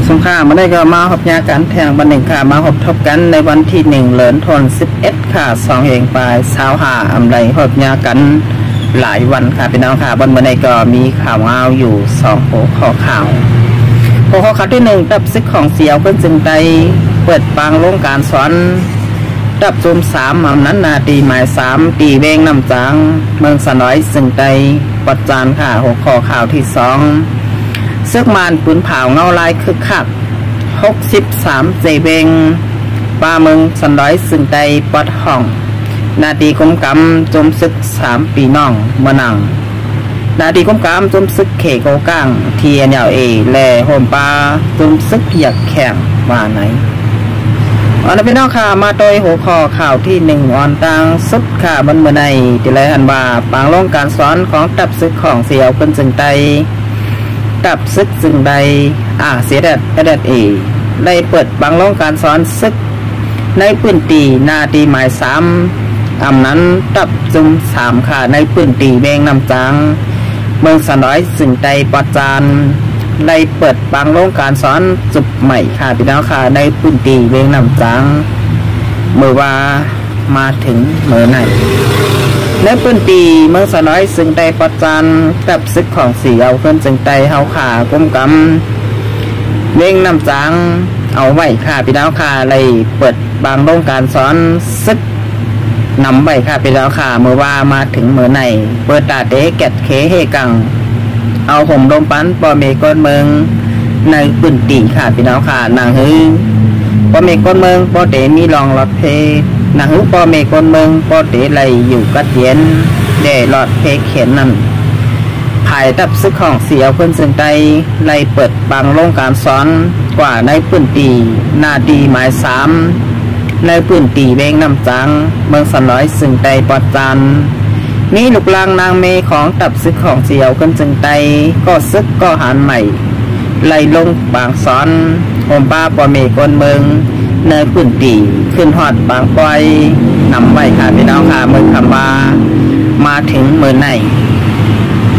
สงครามมาได้ก็มาหอบยาการแทงบันหนึ่งค่ะมาหอบทบกันในวันที่1เหลือนทน11ค่ะ2เองปลาย25อำไรหอบยากันหลายวันค่ะพี่น้องค่ะบนบันไดก็มีข่าวเอาอยู่2หัวข้อข่าวที่1ตับซึกของเสียวเพิ่นจึงได้เปิดปางลงการสอนตับจุม3อำนั้นนาตีหมาย3ตีเวงน้ำจางเมืองสะน้อยซึ่งได้ปัจจานค่ะหัวข้อข่าวที่2ซึกมานปืนเผาเงาลายคึกคัก63เจเวงป่าเมืองสะน้อยซึ่งได้ปัดห้องนาตีกรมกำจมซึก3ปีน้องเมื่อนังนาทีกรมกำจมซึกเขโกก้างเทียนยาวแลโฮมปลาจมซึกเหยียกแข่งว่าไหนอันนั้นเป็นนอกข่าวมาโดยหัวข้อข่าวที่1อ่อนต่างสุดข่าบนเมื่อในที่ไรหันว่าปางลงการสอนของตับซึกของเสียวเป็นจึงใดตับซึกจึงใดเสียแดดได้เปิดปางลงการสอนซึกในพื้นตีนาตีหมาย3อำนั้นตับจุม3ค่ะในพื้นตีเบงนำจางเมืองสะน้อยซึ่งใดปัจจานได้เปิดบางโรงการสอนจุดใหม่ค่ะพี่น้องค่ะในพื้นที่เวียงนำจางเมื่อว่ามาถึงเมื่อไหนในพื้นที่เมืองสะน้อยซึ่งใดปัจจานกับซึกของสีเอาเพิ่นจึงใดเฮาขาก้มกำเวียงนำจางเอาไว้ค่ะพี่น้องค่ะเลยเปิดบางโรงการสอนซึกนำไปค่ะพี่น้องค่ะเมื่อว่ามาถึงเมื่อไหนเปิดตาเด็กแกะเคเฮกังเอาห่มลมปั้นปอเมก้นเมืองในพื้นที่ค่ะพี่น้องค่ะนางฮือปอเมก้นเมืองปอเตมีรองหลอดเพนางฮือปอเมก้นเมืองปอเตไหลอยู่กัดเย็นเดหลอดเพเขียนนั่นภายตับซึกของเสียวเพิ่นซึ่งใดไหลเปิดบางโรงการสอนกว่าในพื้นที่นาดีหมาย3ในพื้นที่เวงน้ำจางเมืองสะน้อยซึ่งใดปอดจานนี้ลูกลางนางเมของตับซึกของเสียวกันจึงไตก็ซึกก็หันใหม่ไล่ลงบางซ้อนโฮมป้าปอเมก้นเมืองเนยพื้นตีขึ้นหอดบางปอยนำไว้ค่ะพี่น้องค่ะเมืองคำว่ามาถึงเมืองไหน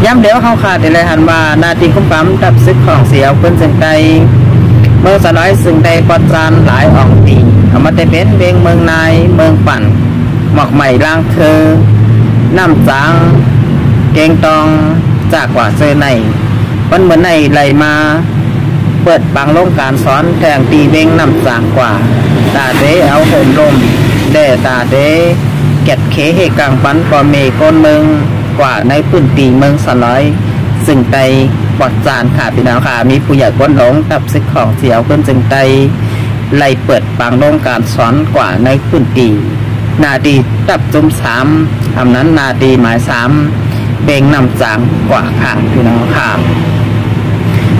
ย้ำเดี๋ยวเขาขาดเลยหันว่านาทีคุ้มปั๊มตับซึกของเสียวกันจึงไตเมืองสะน้อยซึ่งได้ปอดจานหลายออกตีเอามาได้เป็นเบงเมืองนายเมืองปั่นหมอกใหม่ล่างคือน้ำจางเกงตองจากกว่าเจอในวันเหมือนในไหลมาเปิดบางโรงการสอนแทงตีเวงน้ำจางกว่าตาเดเอาโหมลมแด่ตาเดเก็ดเคเฮกังปันปอเมก้นเมืองกว่าในพื้นตีเมืองสะน้อยซึ่งไตปอดจานค่ะพี่น้องค่ะมีผู้ใหญ่ก้นหลงกับซึกของเสียวเพิ่นจึงไตไหลเปิดบางโรงการสอนกว่าในพื้นตีนาดีตับจุม3อำนั้นนาดีหมาย3เบงนำจางกว่าค่ะพี่น้องค่ะ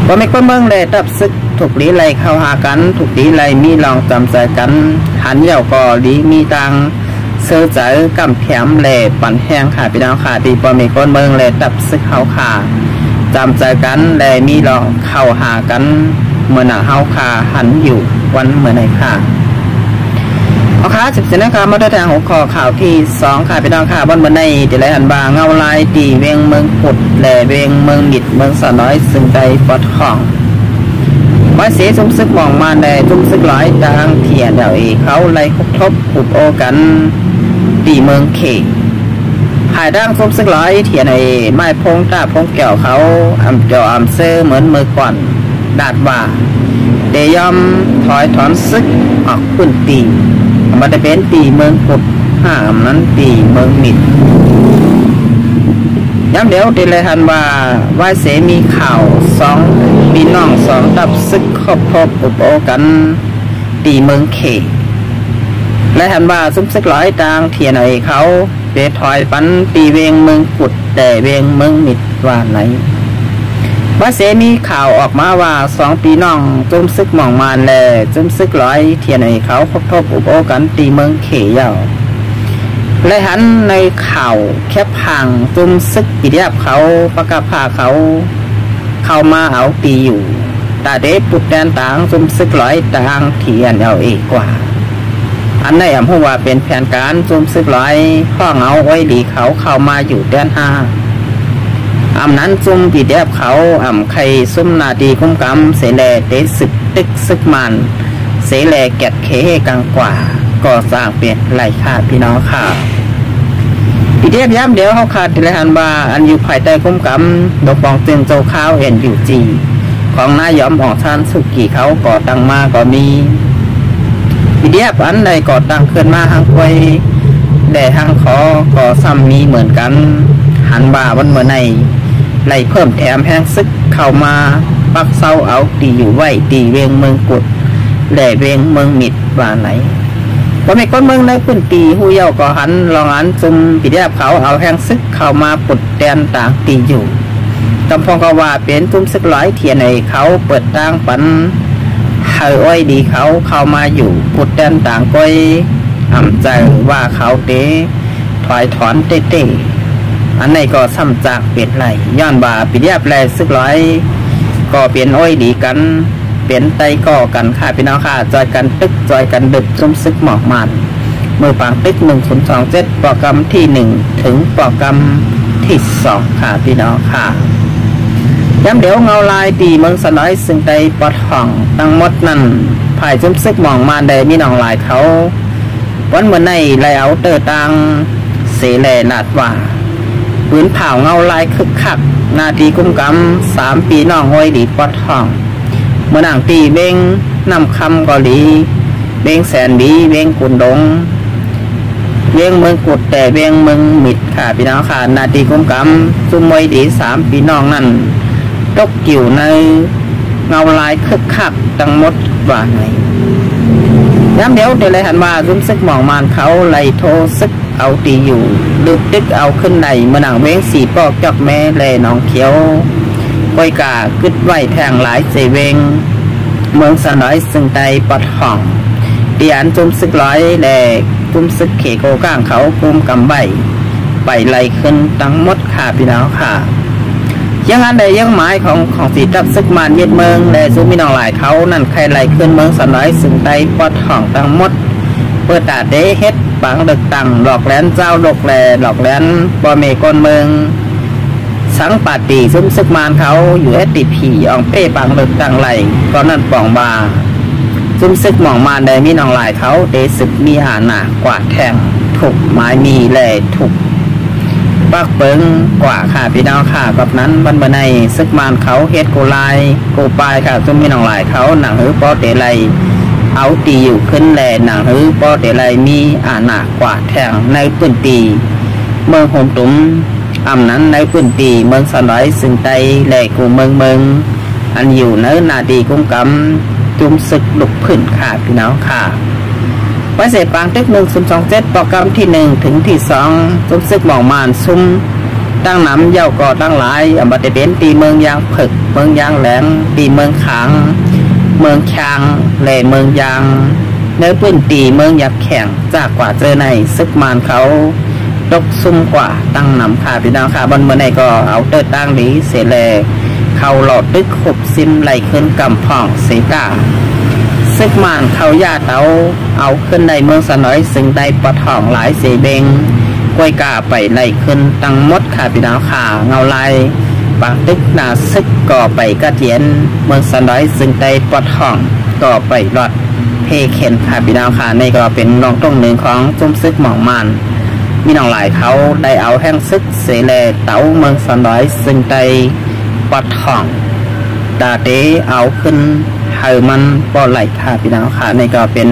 ก็ไม่ก้นเมืองเลยตับซึกถูกลีไลเข้าหากันถูกลีไลมีลองจำใจกันหันเหย่าก่อลีมีตังเสื้อใจกำแขมแหล่ปั่นแห้งค่ะพี่น้องค่ะดีปอไม่ก้นเมืองเลยตับซึกเข้าค่ะจำใจกันแลมีลองเข้าหากันเมื่อหน้าเฮาค่ะหันอยู่วันเมื่อไหนค่ะเอาค่ะ10 นะครับมาด้วยทางหัวข้อข่าวที่2ค่ะพี่น้องค่ะบนบันไดที่ไรหันบางเงาลายตีเวียงเมืองปุดแหล่เวียงเมืองมิดเมืองสะน้อยซึ่งใดปอดห้องไว้เสียจุ่มซึกมองมาแดจุ่มซึกหลายทางเทียนเดาเขาไล่คุกทบปุบโอกันตีเมืองเขกหายด้านจุ่มซึกหลายเทียนไม้พงตาพงแก้วเขาเจ้าเสื้อเหมือนมือก่อนดาดว่าเดยอมถอยถอนซึกออกพื้นตีมาได้เป็นตีเมืองปุด5นั้นตีเมืองมิดย้ำเดี๋ยวตีเลยทันว่าไหวเสมีข่าว2ปีน้อง2ตับซึกครอบครบปุบโอกันตีเมืองเขและทันว่าซุ้มซึกร้อยจางเทียนเขาเดถอยปันตีเวียงเมืองปุดแต่เวียงเมืองมิดว่าไหนว่าเสมีข่าวออกมาว่า2ปีน้องจุ่มซึกมองมานแลจุ่มซึกร้อยเทียนเขาครบทบอุโบกันตีเมืองเขยาวและหันในข่าวแคบห่างจุ่มซึกปีเดียบเขาประกาศพาเขาเข้ามาเอาตีอยู่ตาเด็บปุดแดนต่างจุ่มซึกร้อยต่างเทียนกว่าอันในหัวว่าเป็นแผนการจุ่มซึกร้อยข้องเอาไว้ดีเขาเข้ามาอยู่แดน5นั้นซุ่มปีเดียบเขาไข่ซุ่มนาดีคุ้มกำเสนเดศึก ตึกซึกมันเสแลแกดเคกังกว่าก่อสร้างเปลี่ยนไหลค่ะพี่น้องค่ะปีเดียบย้ำเดี๋ยวเขาขาดที่ไรหันว่าอันอยู่ภายใต้คุ้มกำดอกบองเตียนโจข้าวNUGของนายอมออกท่านสุกี้เขาก่อตั้งมาก็มีปีเดียบอันใดก่อตั้งขึ้นมาทางควยแต่ทางขอก่อซ้ำมีเหมือนกันหันบ่าวันเมื่อในไล่เพิ่มแถมแห้งซึกเข้ามาปักเศร้าเอาตีอยู่ไว้ตีเวียงเมืองกุดแหล่เวียงเมืองมิดว่าไหนว่าไม่ก้นเมืองในพื้นตีหูเย่าก็หันลองอันจุ่มปีเดียบเขาเอาแห้งซึกเข้ามาปุดแดนต่างตีอยู่ตำพองก็ว่าเป็นจุ่มซึกหลายเทียนในเขาเปิดต่างปันเฮาอ้อยดีเขาเข้ามาอยู่ปุดแดนต่างก้อยอ่ำใจว่าเขาเตะถอยถอนเตะอันไหนก็ซ้ำจากเปลี่ยนไหลย้อนบ่าปีเดียบแลซึกหลายก็เปลี่ยนอ้อยดีกันเปลี่ยนไตก่อกันค่ะพี่น้องค่ะจอยกันตึกจอยกันดึกจุ่มซึกหมอกมันมือปางตึก1027โปรแกรมที่1ถึงโปรแกรมที่2ค่ะพี่น้องค่ะย้ำเดี๋ยวเงาลายตีเมืองสน้อยซึ่งไตปอดห่องตั้งมดนั่นภายจุ่มซึกหมอกมันได้มีน้องลายเขาวันเมื่อในไลเอาเตอร์ตังเสแลนาดว่าปืนเผาเงาลายคึกคักนาทีกุ้มกำ3 ปีน้องห้อยดีปอดห่องเมื่อหนังตีเบ้งนำคำกอลีเบ้งแสนดีเบ้งกุนดงเบ้งเมืองกุดแต่เบ้งเมืองมิดค่ะพี่น้องค่ะนาทีกุ้มกำซุ่มห้อยดี3 ปีน้องนั่นตกกิ่วในเงาลายคึกคักตั้งมดว่าไงย้ำเดี๋ยวเลยหันมาซุ่มซึกหมองมานเขาไล่โทซึกเอาตีอยู่ดึกตึกเอาขึ้นในเมื่อหนังเว้งสีปอกจอกแม่แลน้องเขียวก้อยกากึดไหวแทงหลายเจเวงเมืองสน้อยซึ่งไตปอดห่องเดียนจุ่มซึกร้อยแลจุ่มซึกเขโกก้างเขากุมกำใบไปไล่ขึ้นตั้งมดขาพี่น้องค่ะยังอันใดยังหมายของสีจับซึกมานเย็ดเมืองและซุมีน้องหลายเขานั่นใครไล่ขึ้นเมืองสน้อยซึ่งไตปอดห่องตั้งมดเปิดตาเดเฮ็ดปังเด็กตังหลอกแหลนเจ้าหลอกแหลหลอกแหลนบอเมก้นเมืองสังปาตีซุ่มซึกมานเขาอยู่STPอองเป้ปังเด็กตังไหลตอนนั้นป่องบาซุ่มซึกหมองมานได้มีน้องหลายเขาเดซึกมีหาหนากว่าแทงถูกไม้มีแหล่ถูกปักเปิงกว่าค่ะพี่น้องค่ะกับนั้นบรรบในซึกมานเขาเฮ็ดโกลายโกปายค่ะซุ่มมีน้องหลายเขาหนังหือปอเตไลเอาตีอยู่ขึ้นแลหนังหือปอเตไลมีอาหนากว่าแทงในพื้นตีเมืองโฮมตุ้มอำนั้นในพื้นตีเมืองสน้อยซึ่งไตแหลกกูเมืองอันอยู่ในนาดีกุ้งกำจุ่มศึกลุกพื้นค่ะพี่น้องค่ะไว้เสพปางตึก1027โปรแกรมที่1ถึงที่2จุ่มศึกหมองมานซุ่มตั้งน้ำเย่าก่อตั้งหลายอำบัดเป็นตีเมืองยางผึกเมืองยางแหลงตีเมืองขางเมืองช้างแหล่เมืองยางในพื้นตีเมืองยับแข่งจากกว่าเจอในซึกมานเขาตกซุ่มกว่าตั้งนำค่ะพี่น้องค่ะบนเมื่อไหร่ก็เอาเติร์ตั้งดีเสแลเขาหลอดตึกขบซิมไหลขึ้นกำพ่องเสกาซึกมานเขาญาเตาเอาขึ้นในเมืองสน้อยซึ่งได้ปะท่องหลายเสเบงกล้วยกาไปไหลขึ้นตั้งมดค่ะพี่น้องค่ะเงาลายปางตึกนาซึกก่อไปกระเทียนเมืองสน้อยซึ่งได้ปะท่องก่อไปหลอดเพเคนค่ะพี่น้องค่ะในก็เป็นรองตรงหนึ่งของจุ่มซึกหมองมันมีน้องหลายเขาได้เอาแห้งซึกเสแลเต๋าเมืองสน้อยซึ่งไตปอดท่องตาเตเอาขึ้นเฮมันปอไหลค่ะพี่น้องค่ะในก็เป็น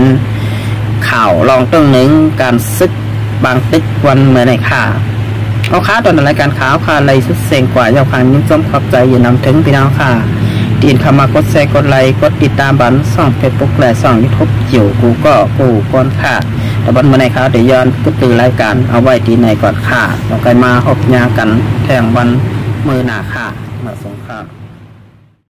ข่าวรองต้นหนึ่งการซึกบางตึกวันเมื่อในค่ะเอาค้าตอนรายการข่าวค่ะไล่สุดเสียงกว่าเจ้าพันยิ้มส้มขอบใจอย่านำถึงพี่น้องค่ะตีนเข้ามากดแชร์กดไลค์กดติดตามบันส่องเฟซบุ๊กและส่องยูทูบอยู่กูก็กูก่อนค่ะแต่บันเมื่อในข่าวเดี๋ยวย้อนก็ตื่นรายการเอาไว้ที่ไหนก่อนค่ะเราไปมาหบยากันแทงวันมือหนาค่ะมาสงคราม